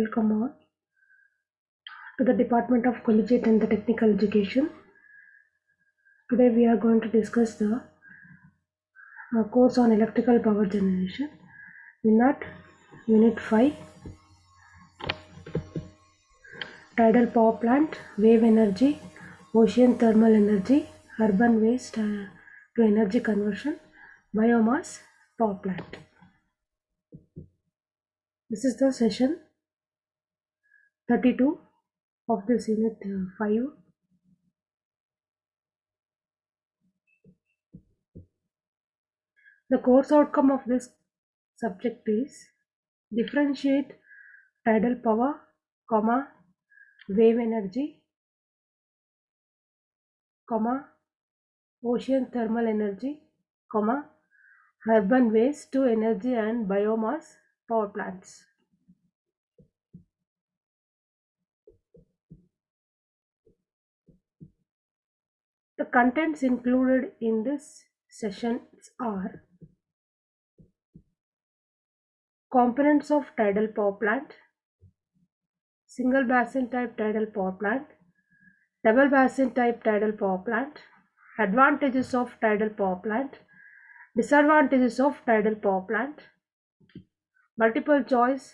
Welcome all to the Department of Collegiate and the Technical Education. Today we are going to discuss the course on electrical power generation. In that, Unit 5, tidal power plant, wave energy, ocean thermal energy, urban waste to energy conversion, biomass power plant. This is the session 32 of this Unit 5. The course outcome of this subject is differentiate tidal power, wave energy, ocean thermal energy, urban waste to energy and biomass power plants. The contents included in this session are components of tidal power plant, single basin type tidal power plant, double basin type tidal power plant, advantages of tidal power plant, disadvantages of tidal power plant, multiple choice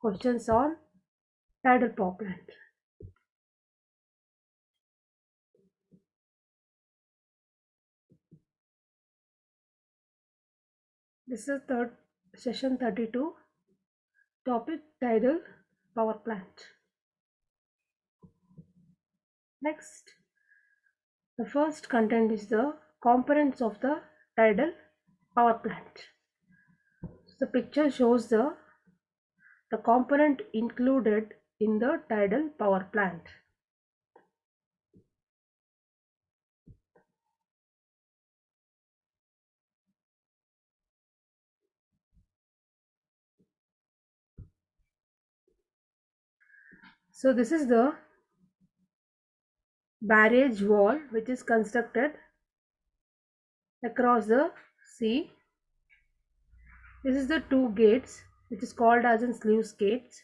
questions on tidal power plant. This is third session 32, topic tidal power plant. Next, the first content is the components of the tidal power plant. The picture shows the component included in the tidal power plant. So this is the barrage wall which is constructed across the sea. This is the two gates which is called as in sluice gates.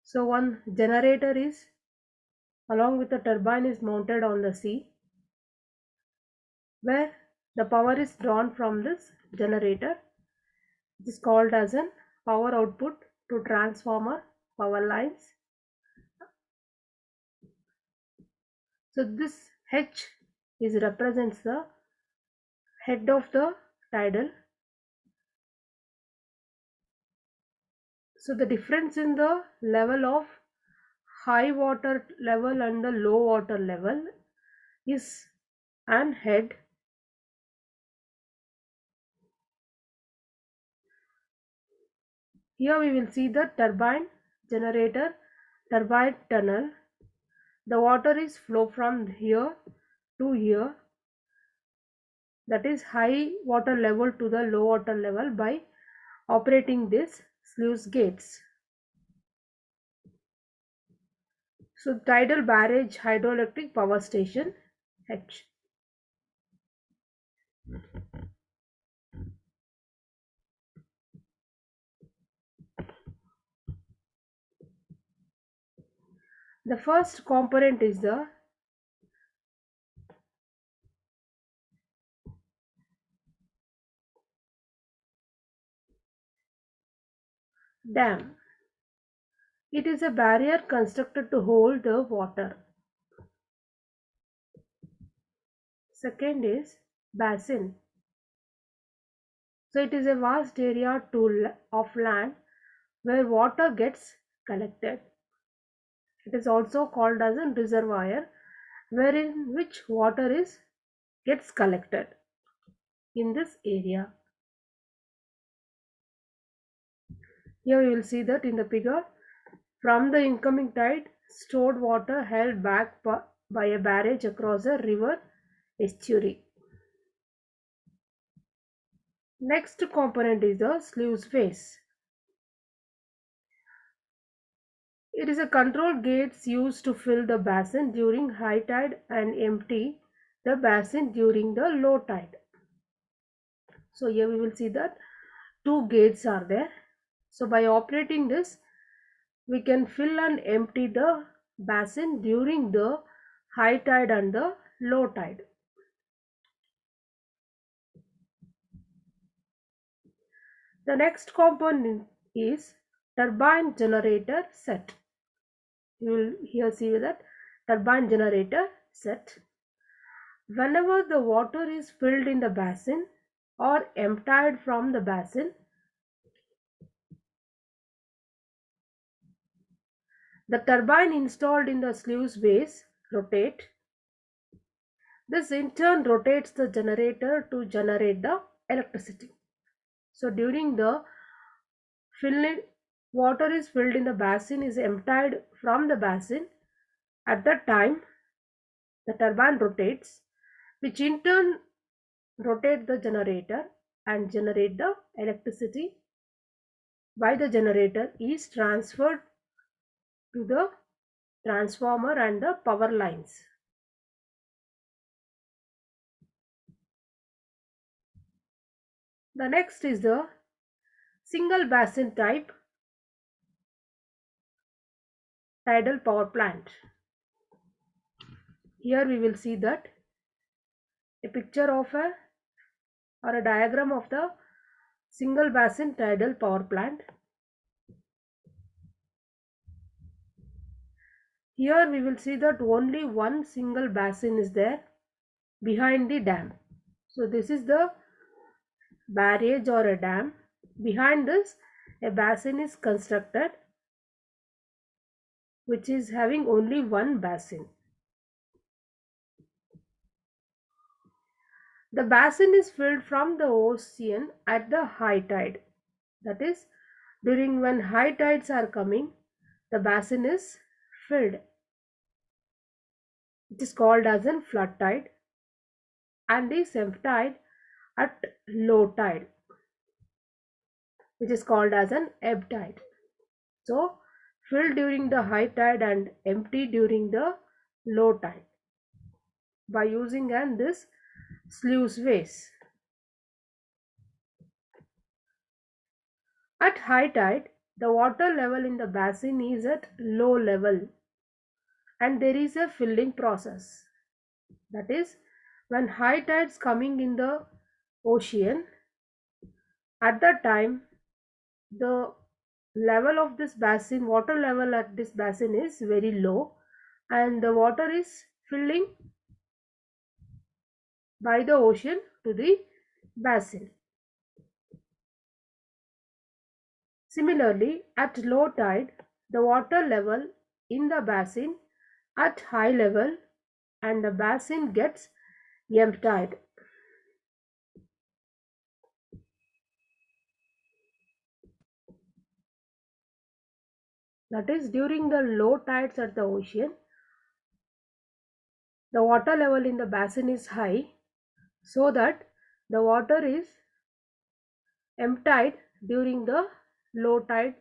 So one generator is along with the turbine is mounted on the sea, where the power is drawn from this generator. It is called as an power output to transformer power lines. So this H is represents the head of the tidal. So the difference in the level of high water level and the low water level is an head. Here we will see the turbine, generator, turbine tunnel. The water is flow from here to here, that is high water level to the low water level by operating this sluice gates. So tidal barrage hydroelectric power station H. The first component is the dam. It is a barrier constructed to hold the water. Second is basin. So it is a vast area of land where water gets collected. It is also called as a reservoir, wherein which water gets collected in this area. Here you will see that in the figure, from the incoming tide, stored water held back by a barrage across a river estuary. Next component is the sluice face. It is a control gates used to fill the basin during high tide and empty the basin during the low tide. So here we will see that two gates are there. So by operating this, we can fill and empty the basin during the high tide and the low tide. The next component is turbine generator set. You will here see that turbine generator set. Whenever the water is filled in the basin or emptied from the basin, the turbine installed in the sluice base rotate. This in turn rotates the generator to generate the electricity. So during the filling, water is filled in the basin is emptied from the basin. At that time, the turbine rotates, which in turn rotate the generator and generate the electricity by the generator is transferred to the transformer and the power lines. The next is the single basin type tidal power plant. Here we will see that a picture of a or a diagram of the single basin tidal power plant. Here we will see that only one single basin is there behind the dam. So this is the barrage or a dam. Behind this, a basin is constructed which is having only one basin. The basin is filled from the ocean at the high tide. That is, during when high tides are coming, the basin is filled. It is called as a flood tide and is emptied at low tide, which is called as an ebb tide. So, filled during the high tide and empty during the low tide by using this sluice ways. At high tide, the water level in the basin is at low level and there is a filling process. That is, when high tides coming in the ocean, at that time the level of this basin, water level at this basin is very low and the water is filling by the ocean to the basin. Similarly, at low tide, the water level in the basin at high level and the basin gets emptied. That is, during the low tides at the ocean, the water level in the basin is high, so that the water is emptied during the low tide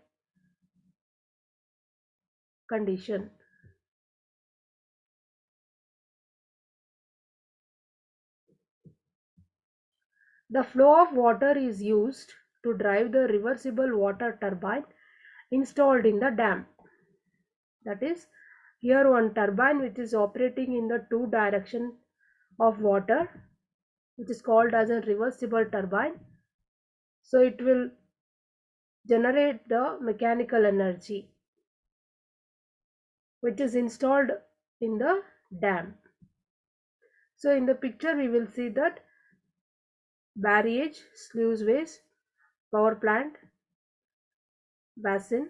condition. The flow of water is used to drive the reversible water turbine installed in the dam. That is, here one turbine which is operating in the two direction of water, which is called as a reversible turbine. So it will generate the mechanical energy which is installed in the dam. So in the picture we will see that barrage, sluice ways, power plant, basin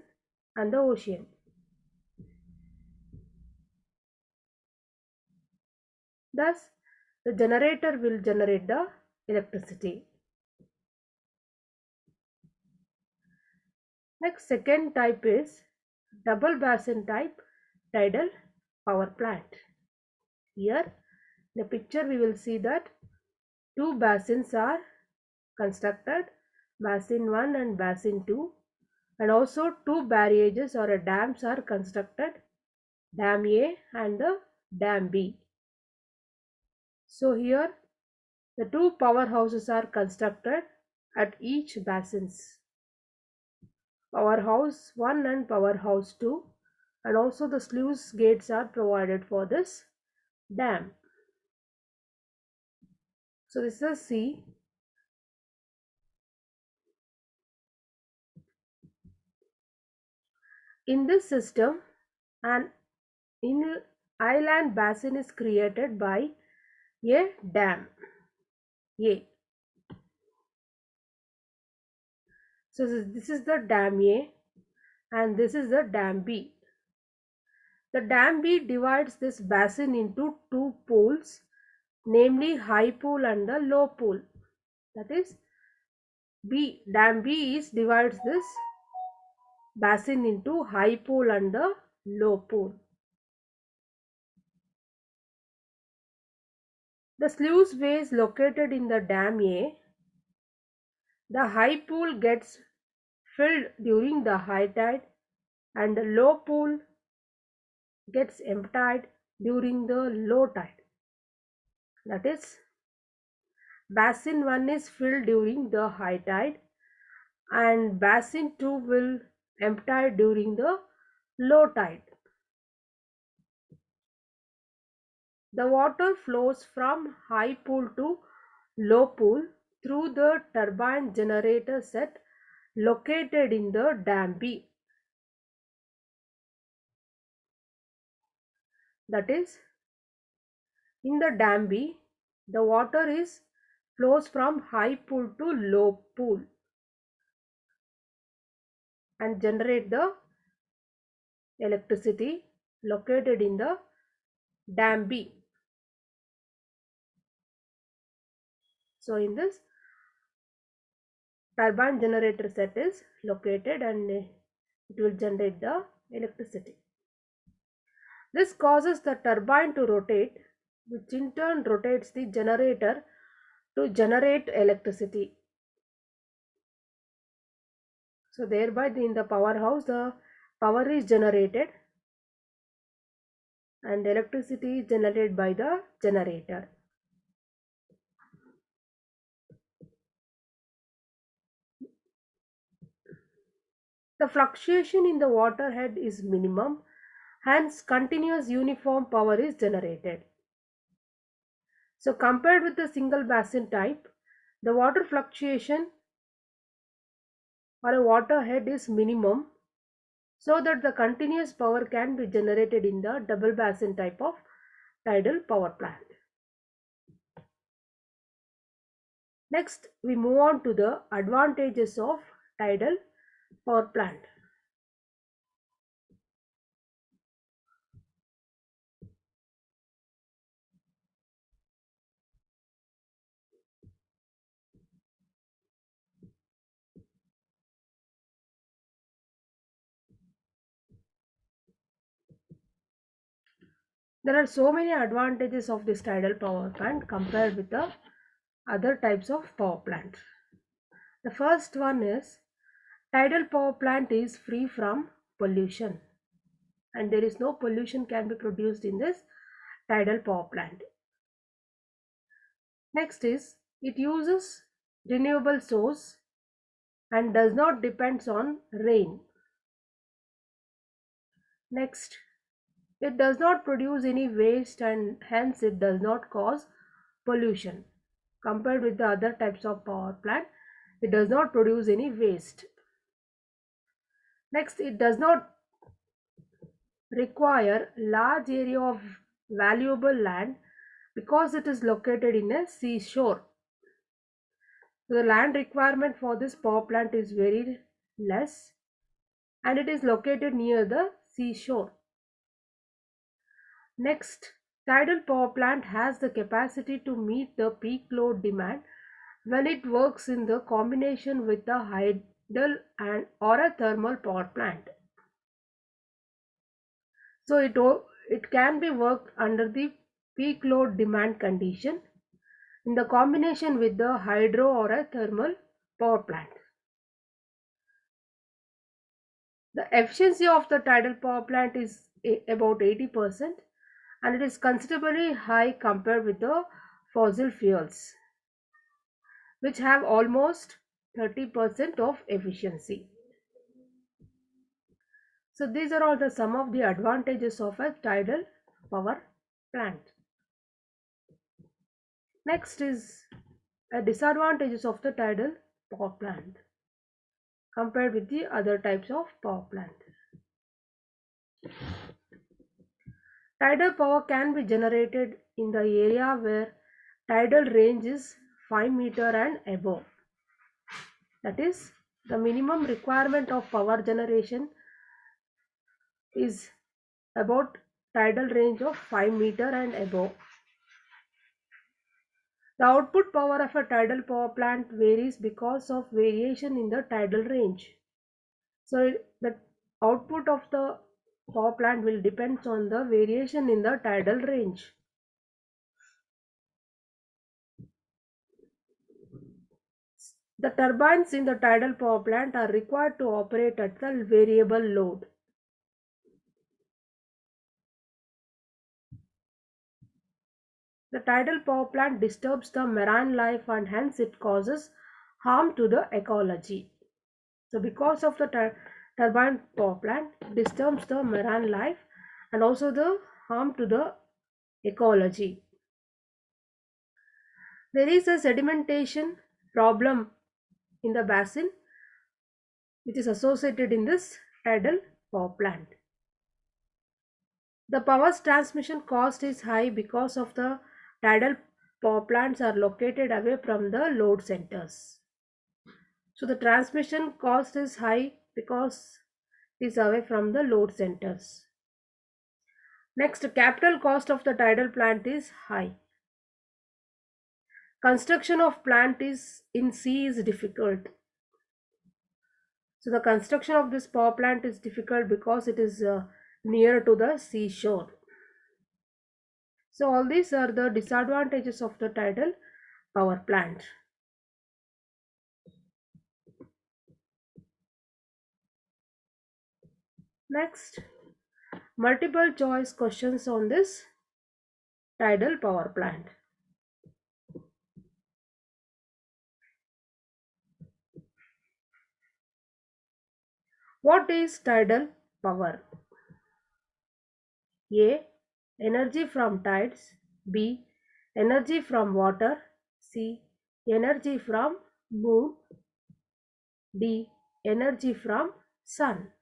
and the ocean. Thus, the generator will generate the electricity. Next, second type is double basin type tidal power plant. Here, in the picture we will see that two basins are constructed, basin 1 and basin 2, and also two barrages or dams are constructed, dam A and the dam B. So here the two powerhouses are constructed at each basins. powerhouse 1 and powerhouse 2, and also the sluice gates are provided for this dam. So this is C. In this system, an inland basin is created by a dam A. So this is the dam A and this is the dam B. The dam B divides this basin into two pools, namely high pool and the low pool. That is dam B is divides this basin into high pool and the low pool. The sluice way is located in the dam A. The high pool gets filled during the high tide and the low pool gets emptied during the low tide. That is, basin 1 is filled during the high tide and basin 2 will empty during the low tide. The water flows from high pool to low pool through the turbine generator set located in the dam B. That is, in the dam B, the water flows from high pool to low pool and generate the electricity located in the dam B. So in this, turbine generator set is located and it will generate the electricity. This causes the turbine to rotate, which in turn rotates the generator to generate electricity. So thereby in the powerhouse the power is generated and electricity is generated by the generator. The fluctuation in the water head is minimum, hence continuous uniform power is generated. So compared with the single basin type, the water fluctuation or a water head is minimum, so that the continuous power can be generated in the double basin type of tidal power plant. Next, we move on to the advantages of tidal power plant. There are so many advantages of this tidal power plant compared with the other types of power plant. The first one is tidal power plant is free from pollution and there is no pollution can be produced in this tidal power plant. Next is it uses renewable source and does not depends on rain. Next, it does not produce any waste and hence it does not cause pollution. Compared with the other types of power plant, it does not produce any waste. Next, it does not require large area of valuable land because it is located in a seashore. So the land requirement for this power plant is very less and it is located near the seashore. Next, tidal power plant has the capacity to meet the peak load demand when it works in the combination with a hydel and or a thermal power plant. So it can be worked under the peak load demand condition in the combination with the hydro or a thermal power plant. The efficiency of the tidal power plant is about 80% and it is considerably high compared with the fossil fuels, which have almost 30% of efficiency. So these are all the some of the advantages of a tidal power plant. Next is a disadvantages of the tidal power plant compared with the other types of power plant. Tidal power can be generated in the area where tidal range is 5 meter and above. That is, the minimum requirement of power generation is about tidal range of 5 meter and above. The output power of a tidal power plant varies because of variation in the tidal range. So the output of the power plant will depend on the variation in the tidal range. The turbines in the tidal power plant are required to operate at the variable load. The tidal power plant disturbs the marine life and hence it causes harm to the ecology. So because of the turbine power plant disturbs the marine life and also the harm to the ecology. There is a sedimentation problem in the basin which is associated in this tidal power plant. The power transmission cost is high because of the tidal power plants are located away from the load centers. So the transmission cost is high because it is away from the load centers. Next, capital cost of the tidal plant is high. Construction of plant is in sea is difficult. So the construction of this power plant is difficult because it is near to the seashore. So all these are the disadvantages of the tidal power plant. Next, multiple choice questions on this tidal power plant. What is tidal power? A. Energy from tides. B. Energy from water. C. Energy from moon. D. Energy from sun.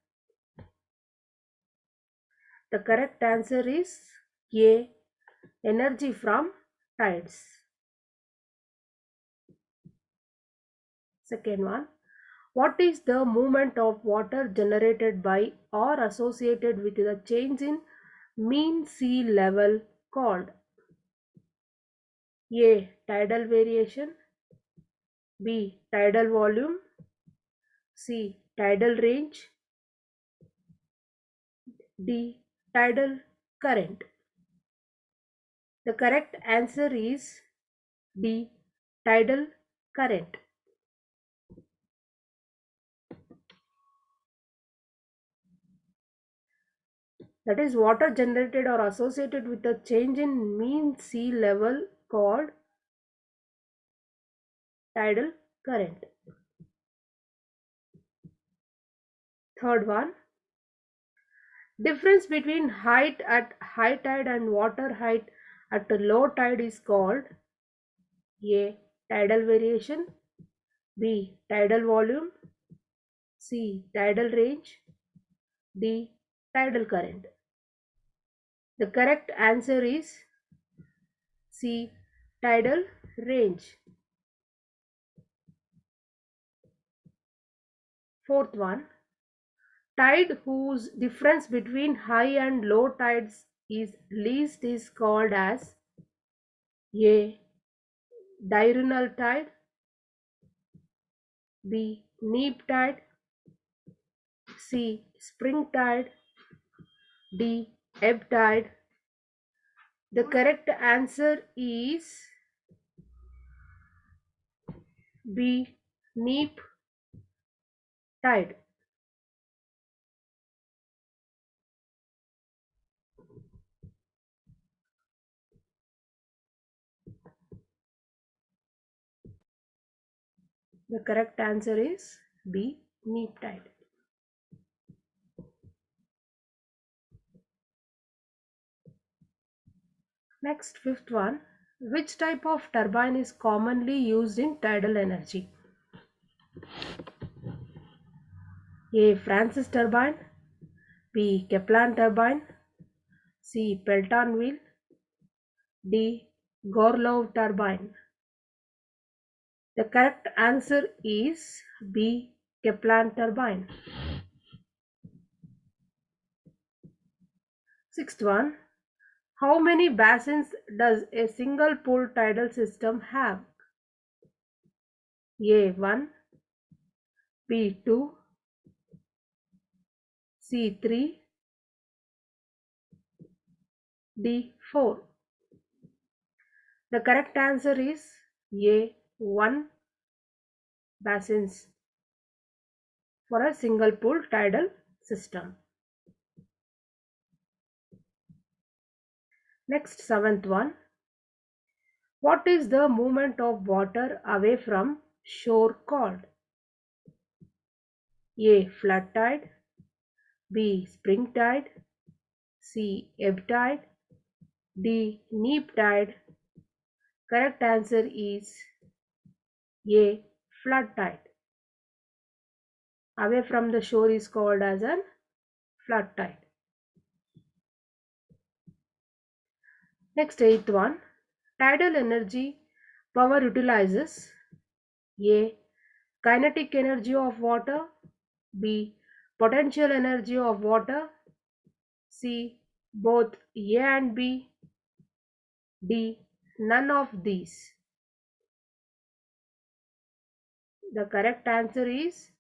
The correct answer is A. Energy from tides. Second one. What is the movement of water generated by or associated with the change in mean sea level called? A. Tidal variation. B. Tidal volume. C. Tidal range. D. Tidal current. The correct answer is D. Tidal current. That is water generated or associated with a change in mean sea level called tidal current. Third one. Difference between height at high tide and water height at low tide is called A. Tidal variation. B. Tidal volume. C. Tidal range. D. Tidal current. The correct answer is C. Tidal range. Fourth one. Tide whose difference between high and low tides is least is called as A. Diurnal tide. B. Neap tide. C. Spring tide. D. Ebb tide. The correct answer is B. Neap tide. The correct answer is B. Neap tide. Next, fifth one. Which type of turbine is commonly used in tidal energy? A. Francis turbine. B. Kaplan turbine. C. Pelton wheel. D. Gorlov turbine. The correct answer is B. Kaplan turbine. Sixth one. How many basins does a single pole tidal system have? A. 1. B. 2. C. 3. D. 4. The correct answer is A. 1 basins for a single pole tidal system. Next, seventh one. What is the movement of water away from shore called? A. Flood tide. B. Spring tide. C. Ebb tide. D. Neap tide. Correct answer is A. Flood tide. Away from the shore is called as a flood tide. Next, eighth one. Tidal energy power utilizes A. Kinetic energy of water. B. Potential energy of water. C. Both A and B. D. None of these. The correct answer is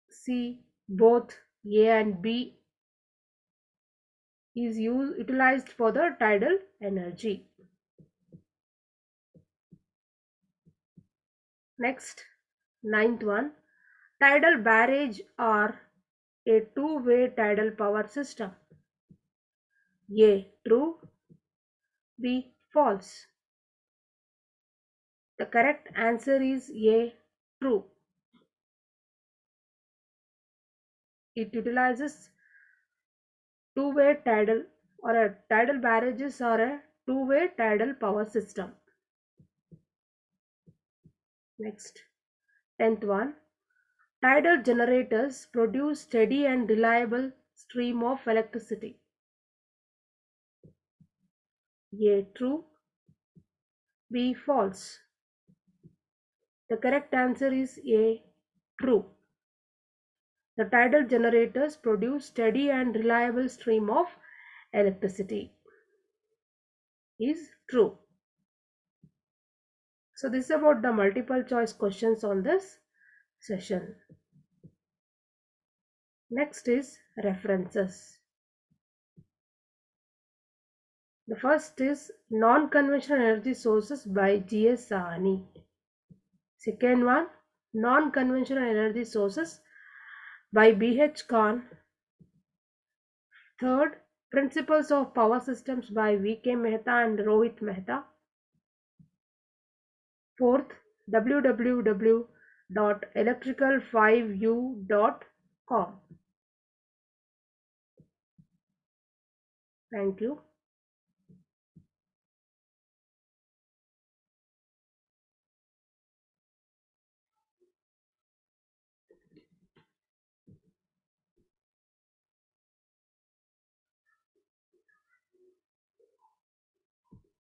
C. Both A and B is utilized for the tidal energy. Next, ninth one. Tidal barrage are a two-way tidal power system. A. True. B. False. The correct answer is A. True. It utilizes two-way tidal or a tidal barrages are a two-way tidal power system. Next, 10th one. Tidal generators produce steady and reliable stream of electricity. A. True. B. False. The correct answer is A. True. The tidal generators produce steady and reliable stream of electricity. Is true. So this is about the multiple choice questions on this session. Next is references. The first is non-conventional energy sources by G.S. Sahani. Second one, non-conventional energy sources by B.H. Khan. Third, principles of power systems by V.K. Mehta and Rohit Mehta. Fourth, www.electrical5u.com. Thank you.